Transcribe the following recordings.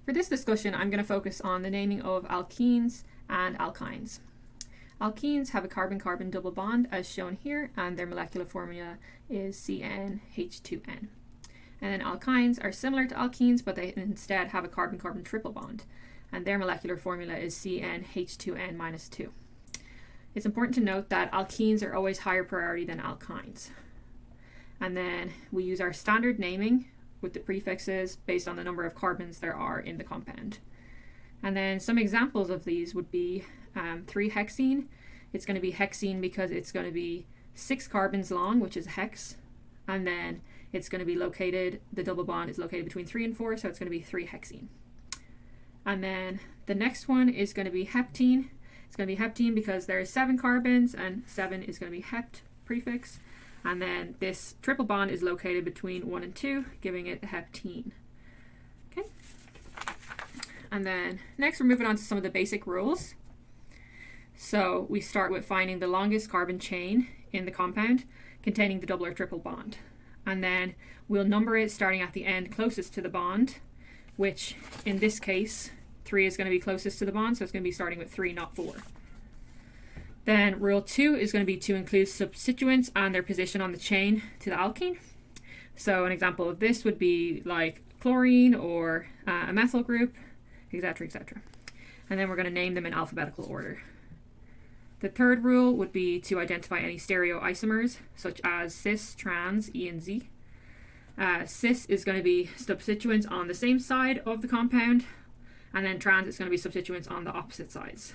For this discussion, I'm going to focus on the naming of alkenes and alkynes. Alkenes have a carbon-carbon double bond as shown here, and their molecular formula is CnH2n. And then alkynes are similar to alkenes, but they instead have a carbon-carbon triple bond, and their molecular formula is CnH2n-2. It's important to note that alkenes are always higher priority than alkynes. And then we use our standard naming with the prefixes based on the number of carbons there are in the compound. And then some examples of these would be 3-hexene. It's going to be hexene because it's going to be 6 carbons long, which is hex. And then it's going to be located, the double bond is located between 3 and 4, so it's going to be 3-hexene. And then the next one is going to be heptene. It's going to be heptene because there are 7 carbons, and 7 is going to be hept prefix. And then this triple bond is located between 1 and 2, giving it the heptene. Okay. And then next we're moving on to some of the basic rules. So we start with finding the longest carbon chain in the compound containing the double or triple bond. And then we'll number it starting at the end closest to the bond, which in this case 3 is going to be closest to the bond, so it's going to be starting with 3, not 4. Then rule 2 is going to be to include substituents and their position on the chain to the alkene. So an example of this would be like chlorine or a methyl group, etc., etc. And then we're going to name them in alphabetical order. The third rule would be to identify any stereoisomers, such as cis, trans, E, and Z. Cis is going to be substituents on the same side of the compound, and then trans is going to be substituents on the opposite sides.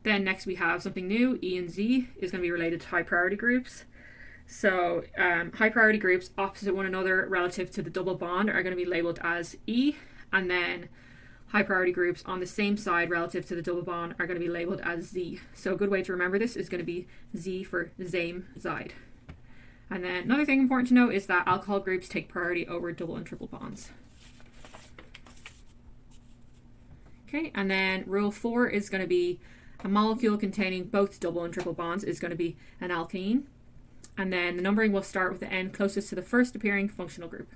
Then next we have something new, E and Z is going to be related to high priority groups. So high priority groups opposite one another relative to the double bond are going to be labeled as E, and then high priority groups on the same side relative to the double bond are going to be labeled as Z. So a good way to remember this is going to be Z for same side. And then another thing important to note is that alcohol groups take priority over double and triple bonds. Okay, and then rule 4 is going to be a molecule containing both double and triple bonds is going to be an alkene. And then the numbering will start with the end closest to the first appearing functional group.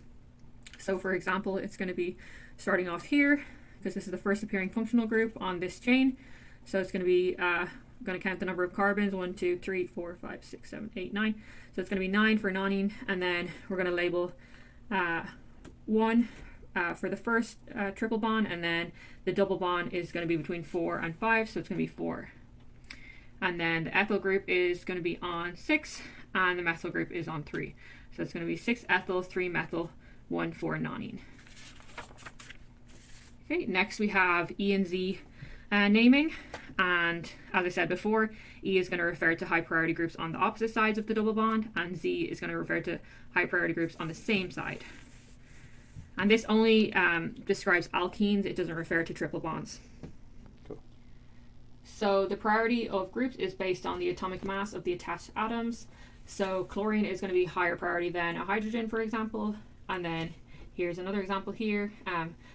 So for example, it's going to be starting off here because this is the first appearing functional group on this chain. So it's going to be, going to count the number of carbons, 1, 2, 3, 4, 5, 6, 7, 8, 9. So it's going to be 9 for nonene, and then we're going to label 1 for the first triple bond, and then the double bond is going to be between 4 and 5, so it's going to be 4. And then the ethyl group is going to be on 6, and the methyl group is on 3. So it's going to be 6 ethyl, 3 methyl, 1 4 nonene. Okay, next we have E and Z naming, and as I said before, E is going to refer to high priority groups on the opposite sides of the double bond, and Z is going to refer to high priority groups on the same side. And this only describes alkenes, it doesn't refer to triple bonds. Cool. So the priority of groups is based on the atomic mass of the attached atoms. So chlorine is going to be higher priority than a hydrogen, for example. And then here's another example here.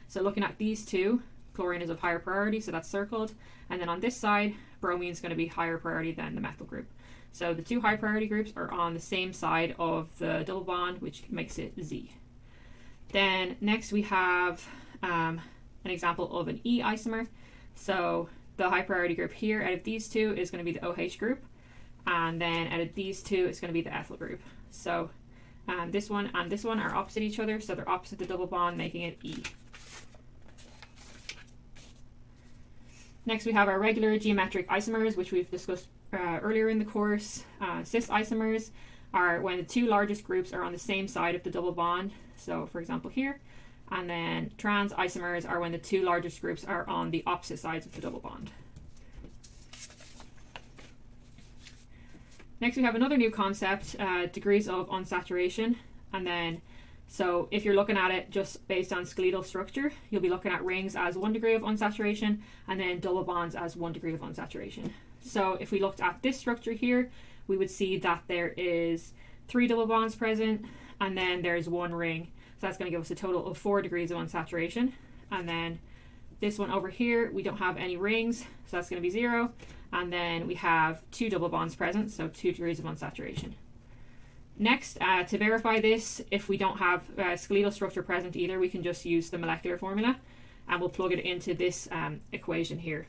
So looking at these two, chlorine is of higher priority, so that's circled. And then on this side, bromine is going to be higher priority than the methyl group. So the two high priority groups are on the same side of the double bond, which makes it Z. Then next we have an example of an E isomer. So the high priority group here out of these two is going to be the OH group, and then out of these two it's going to be the ethyl group. So this one and this one are opposite each other, so they're opposite the double bond, making it E. Next we have our regular geometric isomers, which we've discussed earlier in the course. Cis isomers are when the two largest groups are on the same side of the double bond, so for example here. And then trans isomers are when the two largest groups are on the opposite sides of the double bond. Next we have another new concept, degrees of unsaturation. And then, so if you're looking at it just based on skeletal structure, you'll be looking at rings as 1 degree of unsaturation, and then double bonds as 1 degree of unsaturation. So if we looked at this structure here, we would see that there is 3 double bonds present, and then there's 1 ring. So that's going to give us a total of 4 degrees of unsaturation. And then this one over here, we don't have any rings, so that's going to be 0. And then we have 2 double bonds present, so 2 degrees of unsaturation. Next, to verify this, if we don't have skeletal structure present either, we can just use the molecular formula. and we'll plug it into this equation here.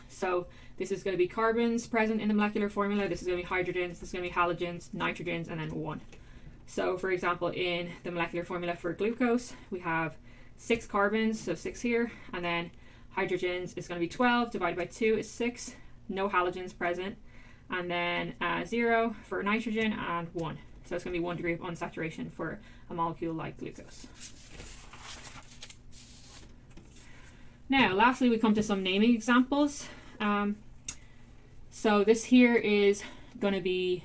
So this is going to be carbons present in the molecular formula, this is going to be hydrogens, this is going to be halogens, nitrogens, and then 1. So for example, in the molecular formula for glucose, we have 6 carbons, so 6 here, and then hydrogens is going to be 12, divided by 2 is 6, no halogens present, and then 0 for nitrogen, and 1. So it's going to be 1 degree of unsaturation for a molecule like glucose. Now, lastly, we come to some naming examples. So this here is going to be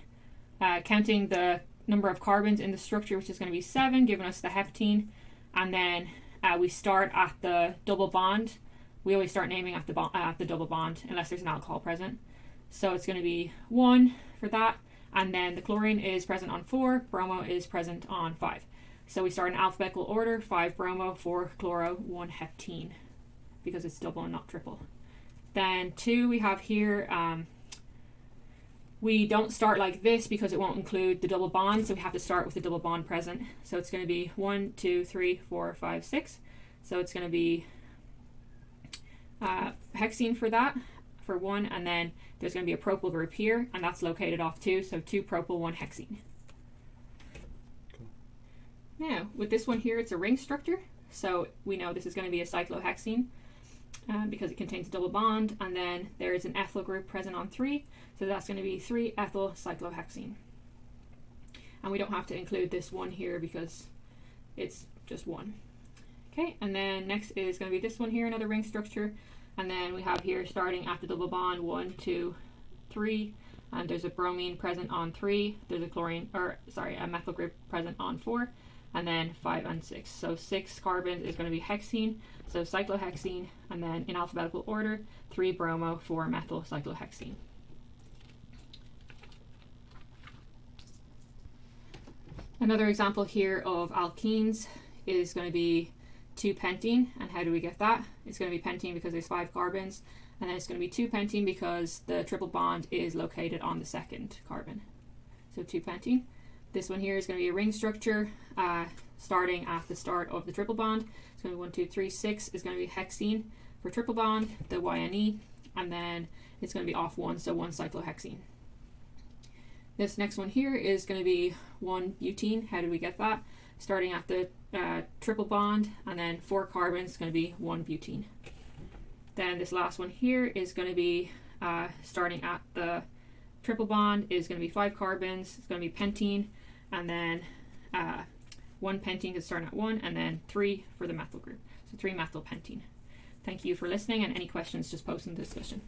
counting the number of carbons in the structure, which is going to be 7, giving us the heptene, and then we start at the double bond. We always start naming at the double bond unless there's an alcohol present. So it's going to be 1 for that, and then the chlorine is present on 4, bromo is present on 5. So we start in alphabetical order: 5 bromo, 4 chloro, 1 heptene, because it's double and not triple. Then 2 we have here, we don't start like this because it won't include the double bond, so we have to start with the double bond present. So it's going to be 1, 2, 3, 4, 5, 6. So it's going to be hexene for that, for 1, and then there's going to be a propyl group here, and that's located off 2, so 2 propyl, 1 hexene. Cool. Now, with this one here, it's a ring structure, so we know this is going to be a cyclohexene because it contains a double bond, and then there is an ethyl group present on 3, so that's going to be 3-ethyl cyclohexene. And we don't have to include this one here because it's just 1. Okay, and then next is going to be this one here, another ring structure. And then we have here, starting at the double bond, 1, 2, 3, and there's a bromine present on 3, there's a methyl group present on 4, and then 5 and 6. So 6 carbons is going to be hexene, so cyclohexene, and then in alphabetical order, 3 bromo, 4 methyl cyclohexene. Another example here of alkenes is going to be 2-pentene, and how do we get that? It's going to be pentene because there's 5 carbons, and then it's going to be 2-pentene because the triple bond is located on the second carbon. So 2-pentene. This one here is going to be a ring structure, starting at the start of the triple bond. It's going to be 1, 2, 3, 6 is going to be hexene for triple bond, the YNE, and then it's going to be off 1, so 1 cyclohexene. This next one here is going to be 1-butene. How do we get that? Starting at the triple bond, and then 4 carbons is going to be 1-butene. Then this last one here is going to be starting at the triple bond is going to be 5 carbons, it's going to be pentene, and then 1 pentene is starting at 1, and then 3 for the methyl group. So 3-methylpentene. Thank you for listening, and any questions just post in the discussion.